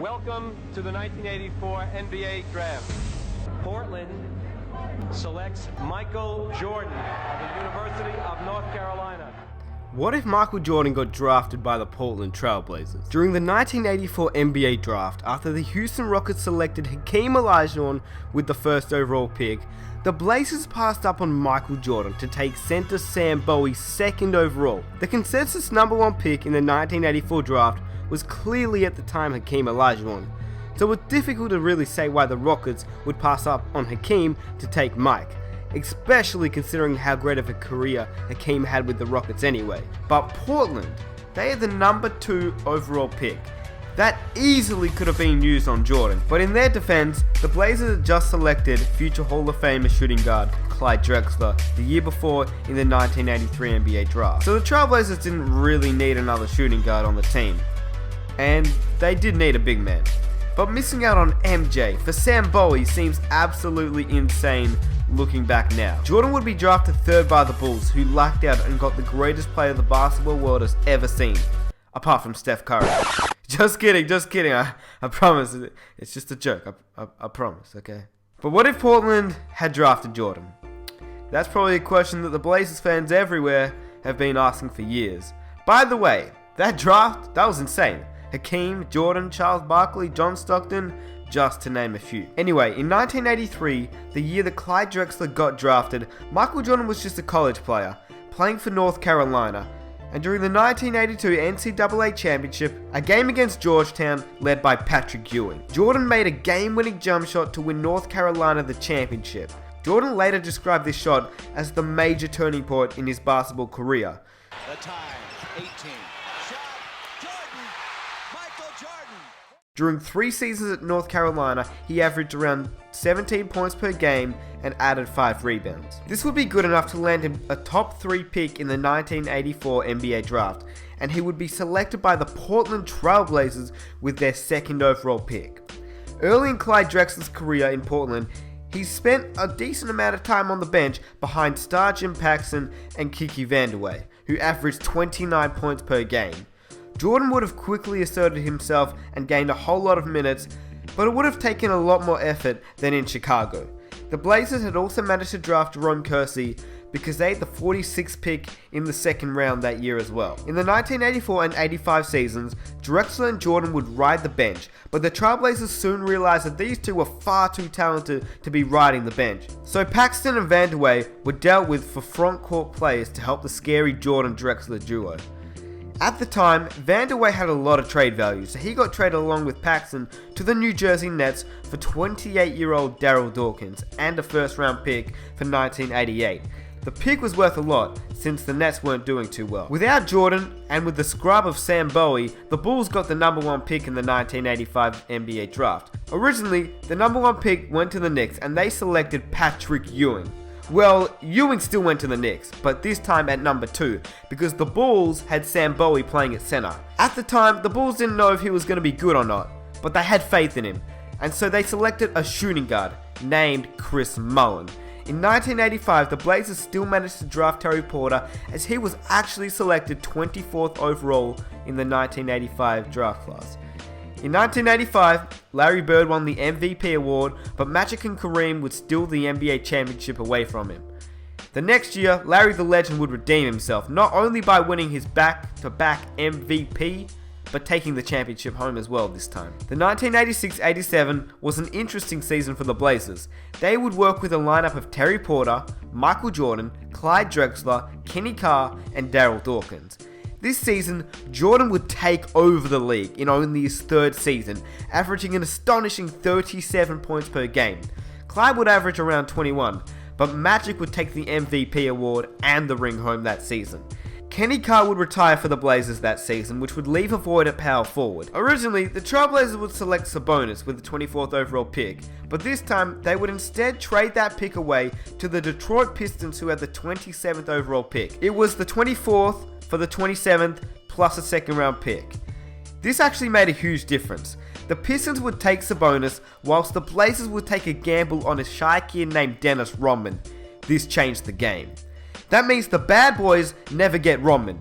Welcome to the 1984 NBA Draft. Portland selects Michael Jordan of the University of North Carolina. What if Michael Jordan got drafted by the Portland Trailblazers? During the 1984 NBA Draft, after the Houston Rockets selected Hakeem Olajuwon with the first overall pick, the Blazers passed up on Michael Jordan to take center Sam Bowie second overall. The consensus number one pick in the 1984 draft was clearly at the time Hakeem Olajuwon, so it's difficult to really say why the Rockets would pass up on Hakeem to take Mike, especially considering how great of a career Hakeem had with the Rockets anyway. But Portland, they had the number 2 overall pick. That easily could have been used on Jordan, but in their defense, the Blazers had just selected future Hall of Famer shooting guard Clyde Drexler the year before in the 1983 NBA draft. So the Trailblazers didn't really need another shooting guard on the team, and they did need a big man. But missing out on MJ for Sam Bowie seems absolutely insane looking back now. Jordan would be drafted third by the Bulls, who lucked out and got the greatest player the basketball world has ever seen, apart from Steph Curry. Just kidding. I promise. It's just a joke. I promise, okay? But what if Portland had drafted Jordan? That's probably a question that the Blazers fans everywhere have been asking for years. By the way, that draft, that was insane. Hakeem, Jordan, Charles Barkley, John Stockton, just to name a few. Anyway, in 1983, the year that Clyde Drexler got drafted, Michael Jordan was just a college player, playing for North Carolina. And during the 1982 NCAA Championship, a game against Georgetown led by Patrick Ewing, Jordan made a game-winning jump shot to win North Carolina the championship. Jordan later described this shot as the major turning point in his basketball career. The time, 18. Shot, Jordan, Michael Jordan. During 3 seasons at North Carolina, he averaged around 17 points per game and added 5 rebounds. This would be good enough to land him a top 3 pick in the 1984 NBA draft, and he would be selected by the Portland Trailblazers with their second overall pick. Early in Clyde Drexler's career in Portland, he spent a decent amount of time on the bench behind star Jim Paxson and Kiki Vandeweghe, who averaged 29 points per game. Jordan would have quickly asserted himself and gained a whole lot of minutes, but it would have taken a lot more effort than in Chicago. The Blazers had also managed to draft Jerome Kersey because they had the 46th pick in the second round that year as well. In the 1984 and 85 seasons, Drexler and Jordan would ride the bench, but the Trailblazers soon realized that these two were far too talented to be riding the bench. So Paxson and Vandeweghe were dealt with for front court players to help the scary Jordan-Drexler duo. At the time, Vandeweghe had a lot of trade value, so he got traded along with Paxson to the New Jersey Nets for 28-year-old Darryl Dawkins and a first-round pick for 1988. The pick was worth a lot, since the Nets weren't doing too well. Without Jordan, and with the scrub of Sam Bowie, the Bulls got the number 1 pick in the 1985 NBA draft. Originally, the number 1 pick went to the Knicks, and they selected Patrick Ewing. Well, Ewing still went to the Knicks, but this time at number 2, because the Bulls had Sam Bowie playing at center. At the time, the Bulls didn't know if he was going to be good or not, but they had faith in him, and so they selected a shooting guard named Chris Mullin. In 1985, the Blazers still managed to draft Terry Porter, as he was actually selected 24th overall in the 1985 draft class. In 1985, Larry Bird won the MVP award, but Magic and Kareem would steal the NBA championship away from him. The next year, Larry the Legend would redeem himself, not only by winning his back-to-back MVP, but taking the championship home as well this time. The 1986-87 was an interesting season for the Blazers. They would work with a lineup of Terry Porter, Michael Jordan, Clyde Drexler, Kenny Carr, and Darryl Dawkins. This season, Jordan would take over the league in only his 3rd season, averaging an astonishing 37 points per game. Clyde would average around 21, but Magic would take the MVP award and the ring home that season. Kenny Carr would retire for the Blazers that season, which would leave a void at power forward. Originally, the Trailblazers would select Sabonis with the 24th overall pick, but this time they would instead trade that pick away to the Detroit Pistons, who had the 27th overall pick. It was the 24th for the 27th plus a second round pick. This actually made a huge difference. The Pistons would take Sabonis, whilst the Blazers would take a gamble on a shy kid named Dennis Rodman. This changed the game. That means the bad boys never get Rodman,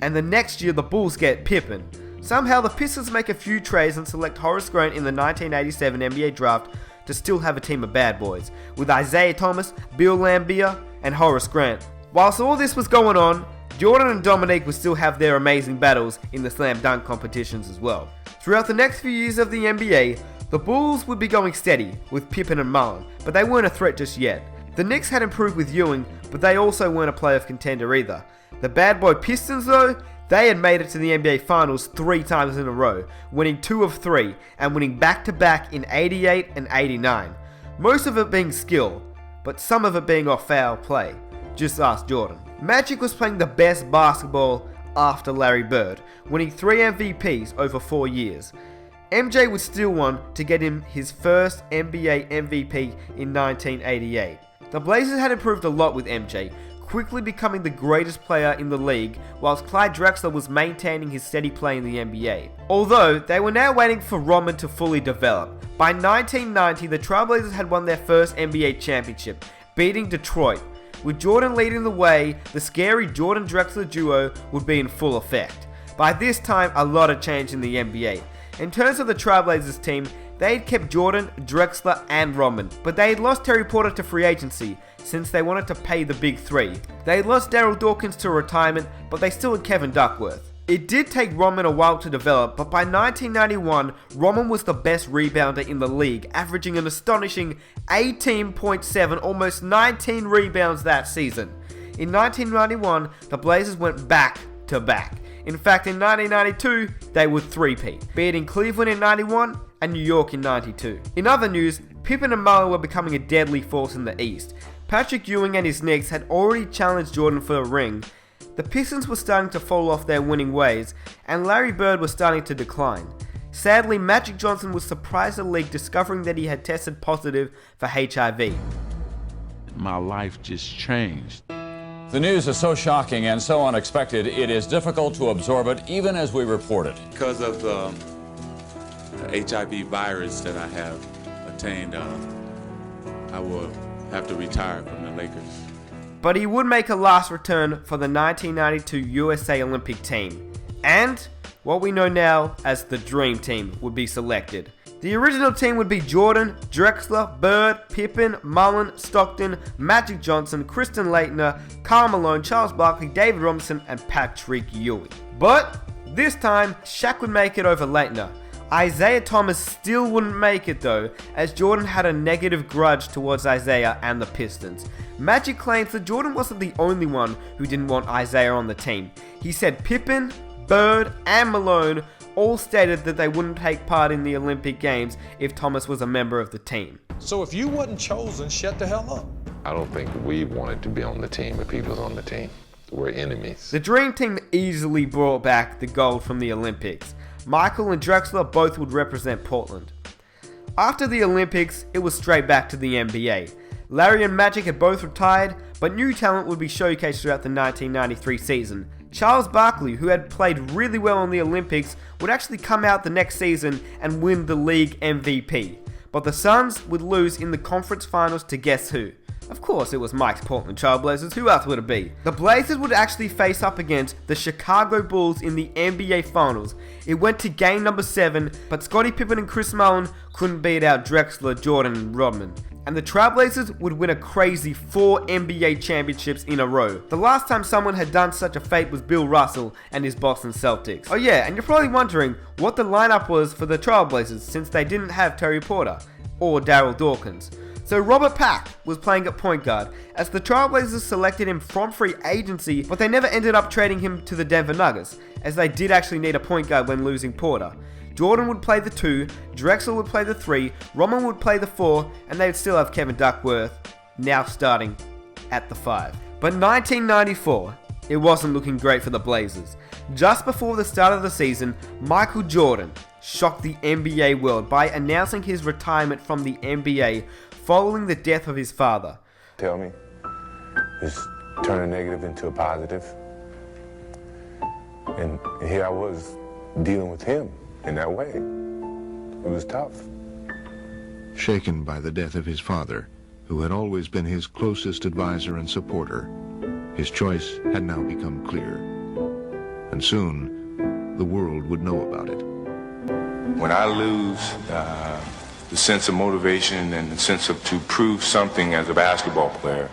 and the next year the Bulls get Pippen. Somehow the Pistons make a few trades and select Horace Grant in the 1987 NBA draft to still have a team of bad boys, with Isaiah Thomas, Bill Laimbeer, and Horace Grant. Whilst all this was going on, Jordan and Dominique would still have their amazing battles in the slam dunk competitions as well. Throughout the next few years of the NBA, the Bulls would be going steady with Pippen and Mullen, but they weren't a threat just yet. The Knicks had improved with Ewing, but they also weren't a playoff contender either. The bad boy Pistons though, they had made it to the NBA Finals 3 times in a row, winning 2 of 3 and winning back-to-back in 88 and 89. Most of it being skill, but some of it being off foul play. Just ask Jordan. Magic was playing the best basketball after Larry Bird, winning 3 MVPs over 4 years. MJ would still want to get him his first NBA MVP in 1988. The Blazers had improved a lot with MJ, quickly becoming the greatest player in the league, whilst Clyde Drexler was maintaining his steady play in the NBA. Although, they were now waiting for Rodman to fully develop. By 1990, the Trailblazers had won their first NBA championship, beating Detroit. With Jordan leading the way, the scary Jordan-Drexler duo would be in full effect. By this time, a lot had changed in the NBA. In terms of the Trailblazers team, they had kept Jordan, Drexler, and Rodman, but they had lost Terry Porter to free agency, since they wanted to pay the big 3. They had lost Darryl Dawkins to retirement, but they still had Kevin Duckworth. It did take Rodman a while to develop, but by 1991, Rodman was the best rebounder in the league, averaging an astonishing 18.7, almost 19 rebounds that season. In 1991, the Blazers went back-to-back. In fact, in 1992, they would three-peat, beating Cleveland in 91 and New York in 92. In other news, Pippen and Mullen were becoming a deadly force in the East. Patrick Ewing and his Knicks had already challenged Jordan for a ring. The Pistons were starting to fall off their winning ways, and Larry Bird was starting to decline. Sadly, Magic Johnson was surprised the league discovering that he had tested positive for HIV. My life just changed. The news is so shocking and so unexpected, it is difficult to absorb it even as we report it. Because of the HIV virus that I have attained, I will have to retire from the Lakers. But he would make a last return for the 1992 USA Olympic team. And what we know now as the Dream Team would be selected. The original team would be Jordan, Drexler, Bird, Pippen, Mullen, Stockton, Magic Johnson, Kristen Leitner, Karl Malone, Charles Barkley, David Robinson, and Patrick Ewing. But this time, Shaq would make it over Leitner. Isaiah Thomas still wouldn't make it though, as Jordan had a negative grudge towards Isaiah and the Pistons. Magic claims that Jordan wasn't the only one who didn't want Isaiah on the team. He said Pippen, Bird, and Malone all stated that they wouldn't take part in the Olympic Games if Thomas was a member of the team. So if you wasn't chosen, shut the hell up. I don't think we wanted to be on the team if he was on the team. We're enemies. The Dream Team easily brought back the gold from the Olympics. Michael and Drexler both would represent Portland. After the Olympics, it was straight back to the NBA. Larry and Magic had both retired, but new talent would be showcased throughout the 1993 season. Charles Barkley, who had played really well in the Olympics, would actually come out the next season and win the league MVP. But the Suns would lose in the conference finals to guess who? Of course, it was Mike's Portland Trailblazers. Who else would it be? The Blazers would actually face up against the Chicago Bulls in the NBA Finals. It went to game number 7, but Scottie Pippen and Chris Mullin couldn't beat out Drexler, Jordan, and Rodman. And the Trailblazers would win a crazy 4 NBA championships in a row. The last time someone had done such a feat was Bill Russell and his Boston Celtics. Oh yeah, and you're probably wondering what the lineup was for the Trailblazers since they didn't have Terry Porter or Darryl Dawkins. So Robert Pack was playing at point guard, as the Trailblazers selected him from free agency, but they never ended up trading him to the Denver Nuggets, as they did actually need a point guard when losing Porter. Jordan would play the 2, Drexler would play the 3, Rodman would play the 4, and they would still have Kevin Duckworth, now starting at the 5. But 1994, it wasn't looking great for the Blazers. Just before the start of the season, Michael Jordan shocked the NBA world by announcing his retirement from the NBA following the death of his father. Tell me, just turn a negative into a positive. And here I was dealing with him in that way. It was tough. Shaken by the death of his father, who had always been his closest advisor and supporter, his choice had now become clear. And soon, the world would know about it. When I lose the sense of motivation and the sense of to prove something as a basketball player,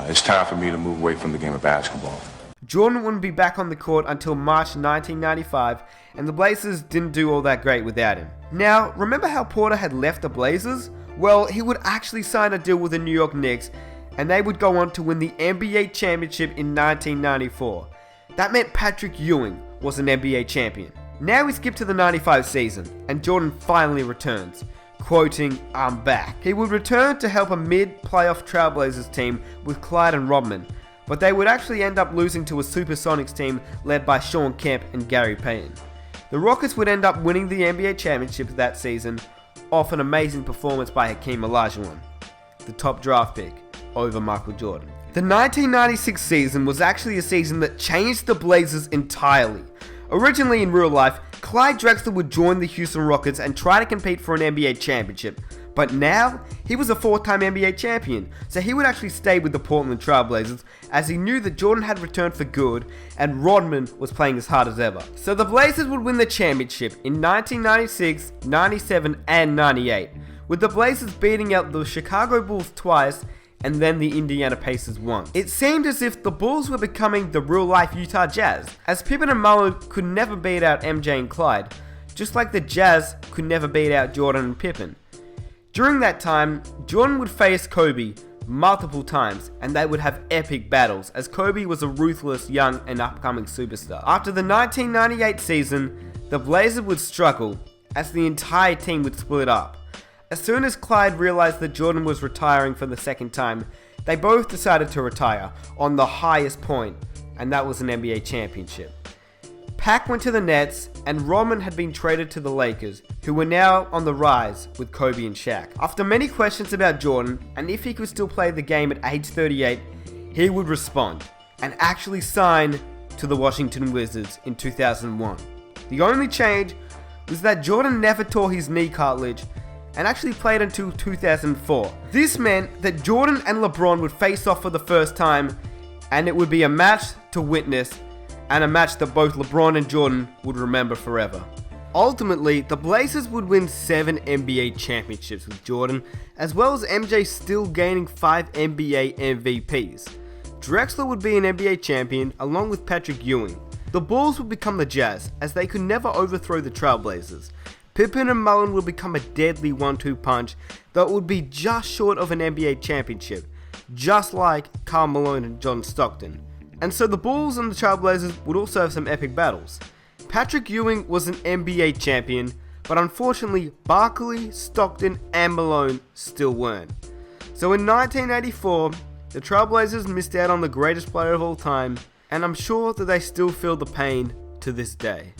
it's time for me to move away from the game of basketball. Jordan wouldn't be back on the court until March 1995, and the Blazers didn't do all that great without him. Now, remember how Porter had left the Blazers? Well, he would actually sign a deal with the New York Knicks, and they would go on to win the NBA championship in 1994. That meant Patrick Ewing was an NBA champion. Now we skip to the 95 season, and Jordan finally returns, quoting, "I'm back." He would return to help a mid-playoff Trailblazers team with Clyde and Rodman, but they would actually end up losing to a Supersonics team led by Sean Kemp and Gary Payton. The Rockets would end up winning the NBA championship that season off an amazing performance by Hakeem Olajuwon, the top draft pick, over Michael Jordan. The 1996 season was actually a season that changed the Blazers entirely. Originally in real life, Clyde Drexler would join the Houston Rockets and try to compete for an NBA championship. But now, he was a 4-time NBA champion, so he would actually stay with the Portland Trailblazers as he knew that Jordan had returned for good and Rodman was playing as hard as ever. So the Blazers would win the championship in 1996, 97 and 98, with the Blazers beating out the Chicago Bulls twice and then the Indiana Pacers once. It seemed as if the Bulls were becoming the real-life Utah Jazz, as Pippen and Mullin could never beat out MJ and Clyde, just like the Jazz could never beat out Jordan and Pippen. During that time, Jordan would face Kobe multiple times, and they would have epic battles, as Kobe was a ruthless young and upcoming superstar. After the 1998 season, the Blazers would struggle, as the entire team would split up. As soon as Clyde realized that Jordan was retiring for the second time, they both decided to retire on the highest point, and that was an NBA championship. Pac went to the Nets, and Rodman had been traded to the Lakers, who were now on the rise with Kobe and Shaq. After many questions about Jordan, and if he could still play the game at age 38, he would respond, and actually sign to the Washington Wizards in 2001. The only change was that Jordan never tore his knee cartilage, and actually played until 2004. This meant that Jordan and LeBron would face off for the first time, and it would be a match to witness, and a match that both LeBron and Jordan would remember forever. Ultimately, the Blazers would win 7 NBA championships with Jordan, as well as MJ still gaining 5 NBA MVPs. Drexler would be an NBA champion along with Patrick Ewing. The Bulls would become the Jazz, as they could never overthrow the Trailblazers. Pippen and Mullin would become a deadly 1-2 punch that would be just short of an NBA championship, just like Karl Malone and John Stockton. And so the Bulls and the Trailblazers would also have some epic battles. Patrick Ewing was an NBA champion, but unfortunately Barkley, Stockton and Malone still weren't. So in 1984, the Trailblazers missed out on the greatest player of all time, and I'm sure that they still feel the pain to this day.